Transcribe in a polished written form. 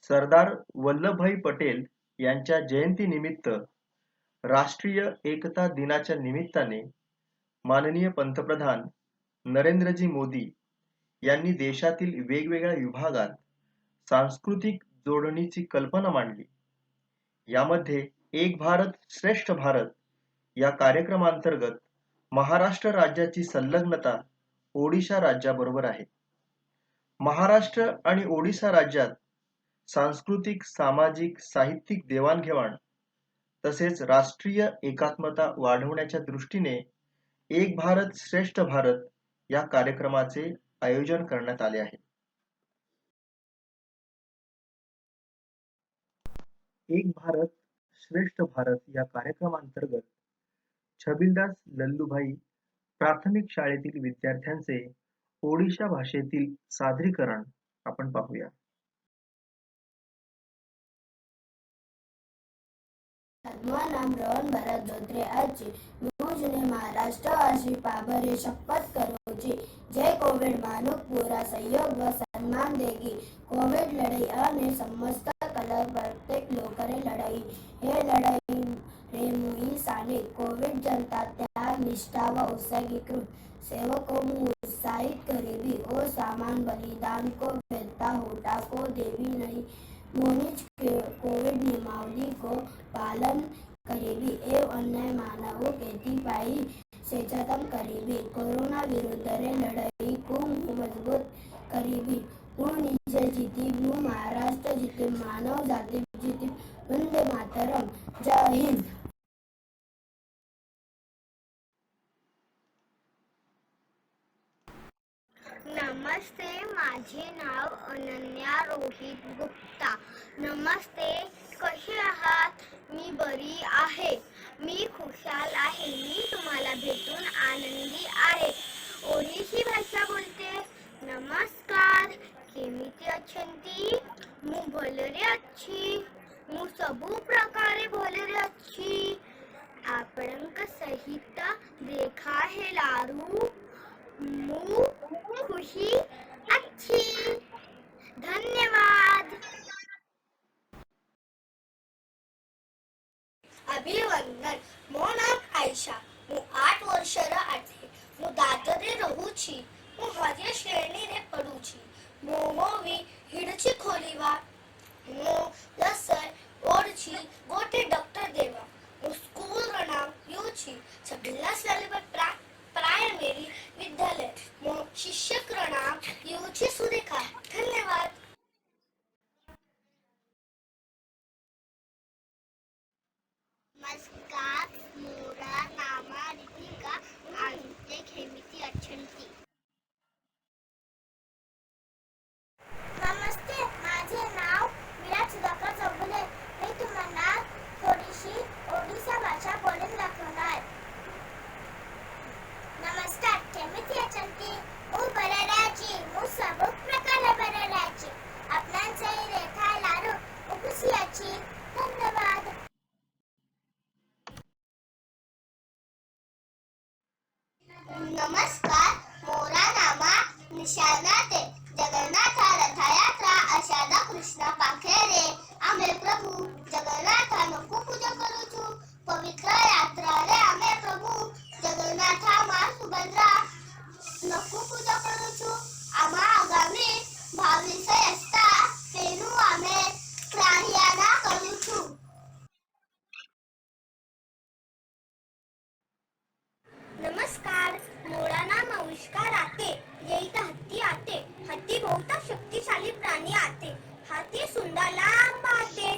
सरदार वल्लभभाई पटेल यांच्या जयंतीनिमित्त राष्ट्रीय एकता दिनाच्या निमित्ताने माननीय पंतप्रधान नरेंद्रजी मोदी यांनी देशातील वेगवेगळ्या विभागात सांस्कृतिक जोडणीची कल्पना मांडली. यामध्ये एक भारत श्रेष्ठ भारत या कार्यक्रमांतर्गत महाराष्ट्र राज्याची संलग्नता ओडिशा राज्याबरोबर आहे. महाराष्ट्र आणि ओडिशा राज्यात सांस्कृतिक, सामाजिक, साहित्यिक देवाणघेवाण तसेच राष्ट्रीय एकात्मता वाढवण्याच्या दृष्टीने एक भारत श्रेष्ठ भारत या कार्यक्रमाचे आयोजन करण्यात आले आहे. एक भारत श्रेष्ठ भारत या कार्यक्रमांतर्गत छबिलदास लल्लूभाई प्राथमिक शाळेतील विद्यार्थ्यांचे ओडिशा भाषेतील सादरीकरण आपण पाहूया. नाम रोहन भरत जोत्रे आजी मुझने महाराष्ट्र आशी पाभरे शपथ करो जी जय कोविड मानुक पूरा सहयोग व सम्मान देगी. कोविड लढाई आणि समस्त कलर प्रत्येक लोकरे लढाई हे लढाई रे मुई साने कोविड जनता त्याग निष्ठा व उत्साही कृत सेवकों उत्साहित करेगी ओ सामान बलिदान को व्यथा होता को देवी नहीं मोनिज कोविड नियमावली को पालन करेगी एवं अन्य मानवों के पाई सचेतन करेगी. कोरोना विरुद्ध लड़ाई को मजबूत करेगी. निजे जीती महाराष्ट्र जीते मानव जाति जीती. वंदे मातरम. जय हिंद. नमस्ते, माझे नाव अनन्या रोहित गुप्ता. नमस्ते, कसे आहात? मी बरी आहे. मी खुशाल आहे. मी तुम्हाला भेटून आनंदी आहे. ओडिसी भाषा बोलते. नमस्कार, केमिति अछंती? मु भलरे अच्छी. मु सबु प्रकारे भलरे अच्छी. आपणक सहित देखा है लारू. मु खुशी अच्छी. धन्यवाद. अभिवंदन. मो नाम आयशा. मु 8 वर्षर आटे. मु दादरे रहूची. मु हजे श्रेणी रे पडूची. मोवी हिडची खोलीवा. मु लसर ओडची गोटे डॉक्टर देवा. मु स्कूल र नाम यूची छबिल्लास लल्लूभाई प्राइमरी विद्यालय. मु शिक्षक र नाम यूची सुरेखा. धन्यवाद. नमस्कार, मोरा नामा रितिका आंते केमिति अछंती. नमस्ते, माझे नाव विराट सुधाकर चौगुले. मी तुम्हाला थोडीशी ओडिशा भाषा बोलून दाखवणार. नमस्कार, केमिति अछंती? मु बरराची. मु सब प्रकार बरराची. आपणांचे रेखा लारू खुशी अच्छी. धन्यवाद. नमस्कार, मोरा नामा निशानाते. जगन्नाथ रथयात्रा आषाढ कृष्ण पाखेरे. आमे प्रभु जगन्नाथ नको पूजा करूचु. पवित्र यात्रा रे आमे प्रभु जगन्नाथ मा सुभद्रा नको पूजा करूचु. आमा आगामी 22 असता तेनु आमे प्रार्थना करूचु. नमस्कार, मोरा नाम आविष्कार आते. येईत हत्ती आते. हत्ती बहुत शक्तिशाली प्राणी आते. हाथी सुंदर लांब आते.